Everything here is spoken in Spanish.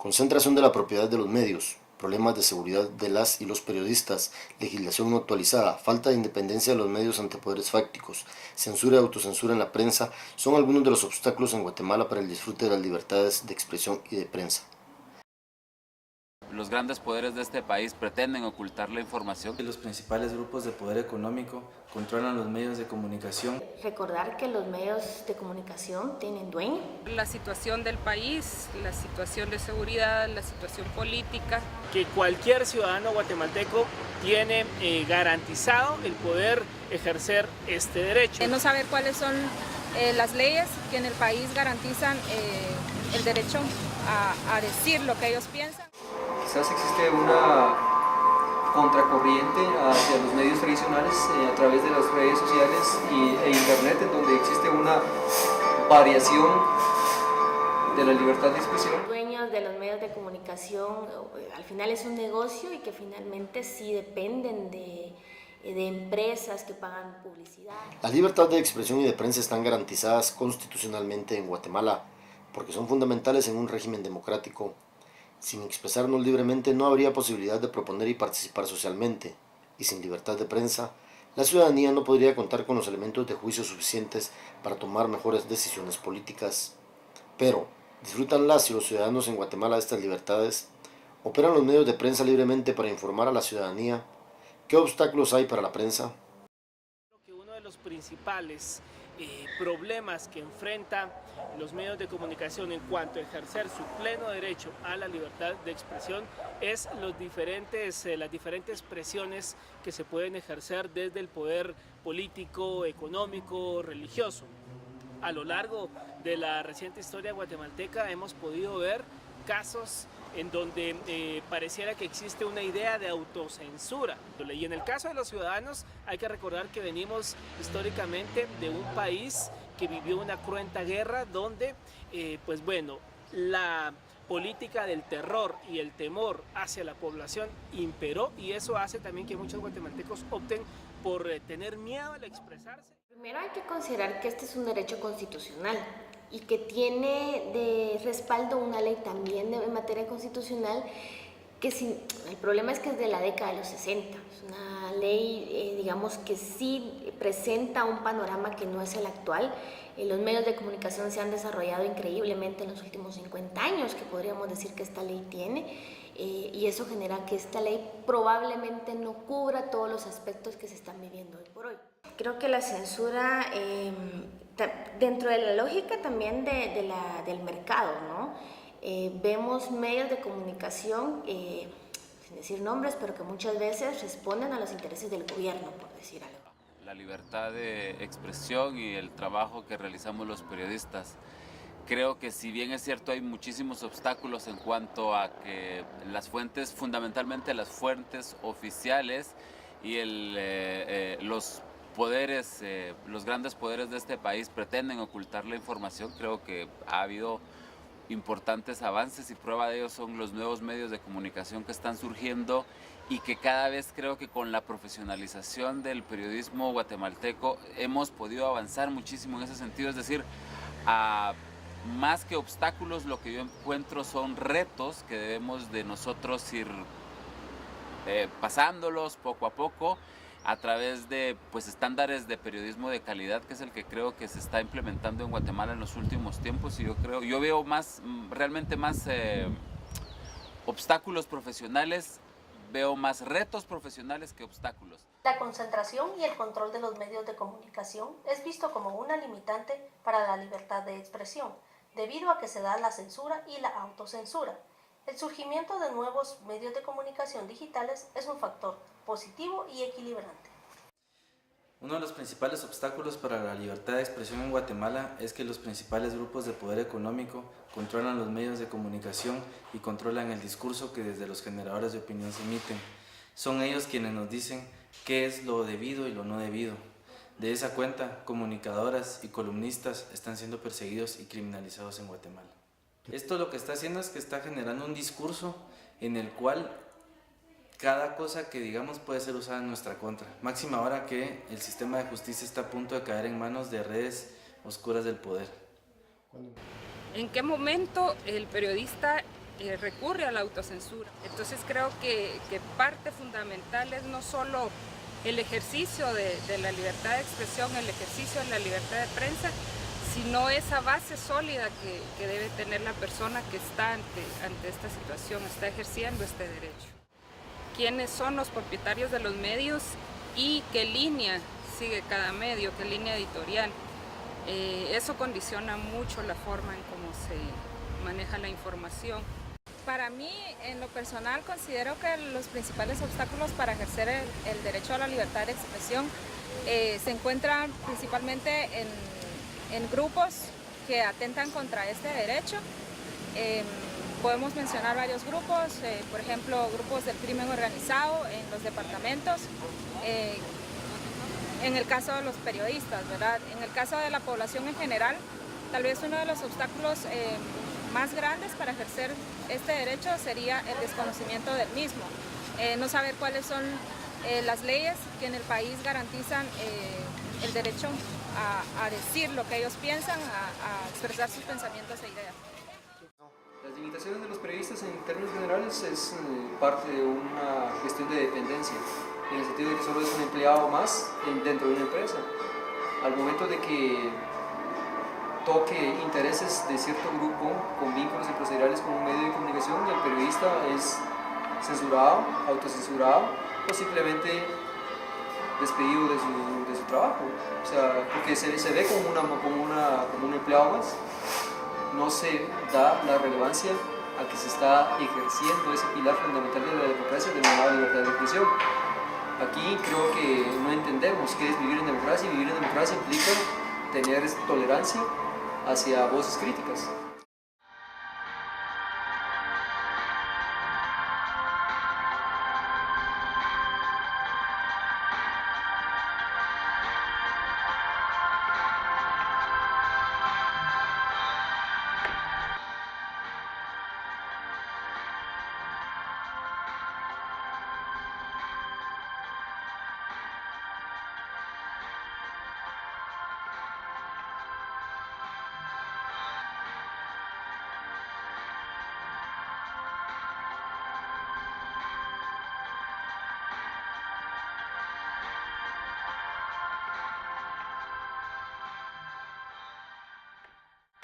Concentración de la propiedad de los medios, problemas de seguridad de las y los periodistas, legislación no actualizada, falta de independencia de los medios ante poderes fácticos, censura y autocensura en la prensa son algunos de los obstáculos en Guatemala para el disfrute de las libertades de expresión y de prensa. Los grandes poderes de este país pretenden ocultar la información. Los principales grupos de poder económico controlan los medios de comunicación. Recordar que los medios de comunicación tienen dueño. La situación del país, la situación de seguridad, la situación política. Que cualquier ciudadano guatemalteco tiene garantizado el poder ejercer este derecho. No saber cuáles son las leyes que en el país garantizan el derecho a decir lo que ellos piensan. Quizás existe una contracorriente hacia los medios tradicionales a través de las redes sociales e internet, en donde existe una variación de la libertad de expresión. Los dueños de los medios de comunicación al final es un negocio y que finalmente sí dependen de empresas que pagan publicidad. La libertad de expresión y de prensa están garantizadas constitucionalmente en Guatemala porque son fundamentales en un régimen democrático. Sin expresarnos libremente no habría posibilidad de proponer y participar socialmente, y sin libertad de prensa, la ciudadanía no podría contar con los elementos de juicio suficientes para tomar mejores decisiones políticas. Pero, ¿disfrutan las y los ciudadanos en Guatemala de estas libertades? ¿Operan los medios de prensa libremente para informar a la ciudadanía? ¿Qué obstáculos hay para la prensa? Creo que uno de los principales problemas que enfrentan los medios de comunicación en cuanto a ejercer su pleno derecho a la libertad de expresión es las diferentes presiones que se pueden ejercer desde el poder político, económico, religioso. A lo largo de la reciente historia guatemalteca hemos podido ver casos en donde pareciera que existe una idea de autocensura. Y en el caso de los ciudadanos hay que recordar que venimos históricamente de un país que vivió una cruenta guerra donde, la política del terror y el temor hacia la población imperó, y eso hace también que muchos guatemaltecos opten por tener miedo al expresarse. Primero hay que considerar que este es un derecho constitucional y que tiene de respaldo una ley también en materia constitucional el problema es que es de la década de los 60, es una ley digamos que sí presenta un panorama que no es el actual. Los medios de comunicación se han desarrollado increíblemente en los últimos 50 años, que podríamos decir que esta ley tiene, y eso genera que esta ley probablemente no cubra todos los aspectos que se están viviendo hoy por hoy. Creo que la censura, dentro de la lógica también del mercado, ¿no? Vemos medios de comunicación, sin decir nombres, pero que muchas veces responden a los intereses del gobierno, por decir algo. La libertad de expresión y el trabajo que realizamos los periodistas. Creo que si bien es cierto hay muchísimos obstáculos en cuanto a que las fuentes, fundamentalmente las fuentes oficiales y los poderes, los grandes poderes de este país pretenden ocultar la información, creo que ha habido importantes avances y prueba de ello son los nuevos medios de comunicación que están surgiendo y que cada vez creo que con la profesionalización del periodismo guatemalteco hemos podido avanzar muchísimo en ese sentido, es decir, más que obstáculos lo que yo encuentro son retos que debemos de nosotros ir pasándolos poco a poco a través de estándares de periodismo de calidad, que es el que creo que se está implementando en Guatemala en los últimos tiempos, y yo veo realmente más obstáculos profesionales, veo más retos profesionales que obstáculos. La concentración y el control de los medios de comunicación es visto como una limitante para la libertad de expresión, debido a que se da la censura y la autocensura. El surgimiento de nuevos medios de comunicación digitales es un factor positivo y equilibrante. Uno de los principales obstáculos para la libertad de expresión en Guatemala es que los principales grupos de poder económico controlan los medios de comunicación y controlan el discurso que desde los generadores de opinión se emiten. Son ellos quienes nos dicen qué es lo debido y lo no debido. De esa cuenta, comunicadoras y columnistas están siendo perseguidos y criminalizados en Guatemala. Esto lo que está haciendo es que está generando un discurso en el cual cada cosa que digamos puede ser usada en nuestra contra. Máxima ahora que el sistema de justicia está a punto de caer en manos de redes oscuras del poder. ¿En qué momento el periodista recurre a la autocensura. Entonces creo que parte fundamental es no solo el ejercicio de la libertad de expresión, el ejercicio de la libertad de prensa, sino esa base sólida que debe tener la persona que está ante esta situación, está ejerciendo este derecho. ¿Quiénes son los propietarios de los medios y qué línea sigue cada medio, qué línea editorial? Eso condiciona mucho la forma en cómo se maneja la información. Para mí, en lo personal, considero que los principales obstáculos para ejercer el derecho a la libertad de expresión se encuentran principalmente en grupos que atentan contra este derecho. Podemos mencionar varios grupos, por ejemplo, grupos del crimen organizado en los departamentos, en el caso de los periodistas, ¿verdad? En el caso de la población en general, tal vez uno de los obstáculos más grandes para ejercer este derecho sería el desconocimiento del mismo, no saber cuáles son las leyes que en el país garantizan el derecho a decir lo que ellos piensan, a expresar sus pensamientos e ideas. Las limitaciones de los periodistas en términos generales es parte de una cuestión de dependencia, en el sentido de que solo es un empleado más dentro de una empresa. Al momento de que toque intereses de cierto grupo con vínculos procedurales con un medio de comunicación, el periodista es censurado, autocensurado o simplemente despedido de su trabajo. O sea, porque se ve como un empleado más. No se da la relevancia a que se está ejerciendo ese pilar fundamental de la democracia denominado libertad de expresión. Aquí creo que no entendemos qué es vivir en democracia, y vivir en democracia implica tener tolerancia hacia voces críticas.